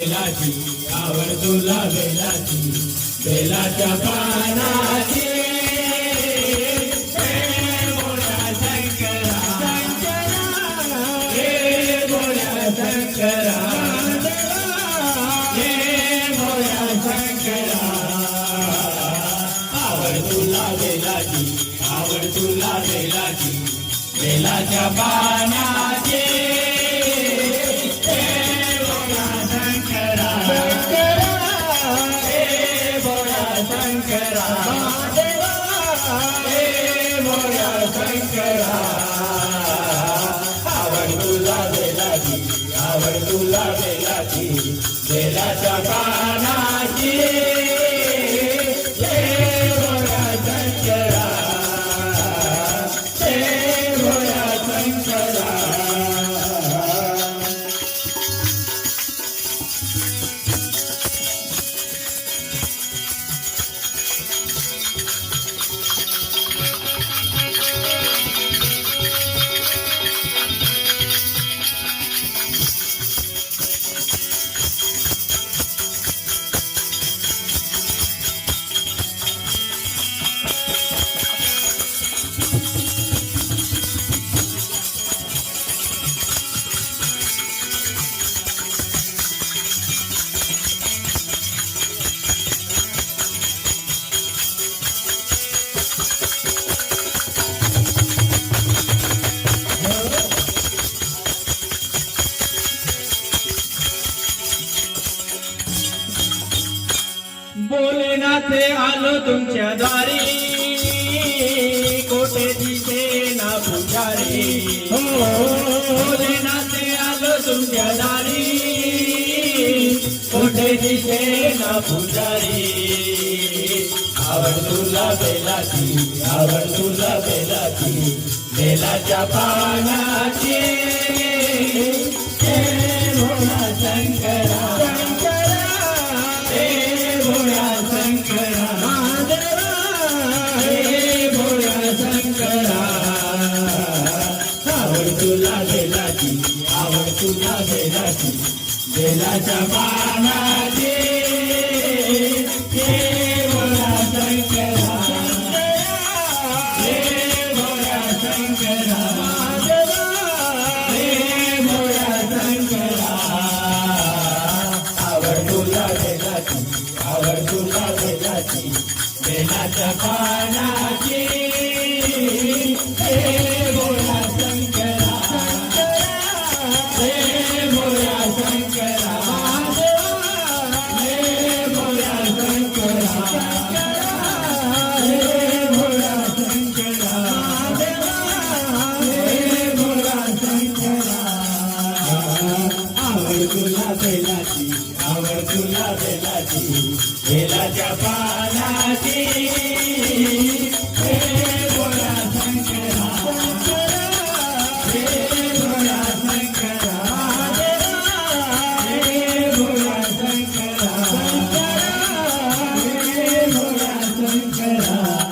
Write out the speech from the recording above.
बेलाची आवड तुला बेलाची बेलाच्या पानाची शंकरा हे मोया शंकरा आवड तुला बेलाची आवड तुला बेलाची बेलाच्या पानाची हे मोया शंकरा हे मोया शंकरा हे मोया शंकरा आवड तुला बेलाची आवड तुला बेलाची बेलाच्या पानाची हे मोया शंकरा हे मोया शंकरा भोलेनाथे आलो तुमच्या दारी कोठे दिसेना पुजारी भोलेनाथे आलो तुमच्या दारी कोठे दिसेना पुजारी आवड तुला बेलाची आवड तुला बेलाची बेलाच्या पानाची हे भोला शंकरा आवड तुला बेलाची आवड तुला बेलाची बेलाच्या पानाची हे भोला शंकरा हे भोला शंकरा हे भोला शंकरा आवड तुला बेलाची आवड तुला बेलाची बेलाच्या पानाची हे भोला शंकरा हे भोला शंकरा हे भोला शंकरा हे भोला शंकरा हे भोला शंकरा आवड तुला बेलाची आवड तुला बेलाची बेलाच्या पानाची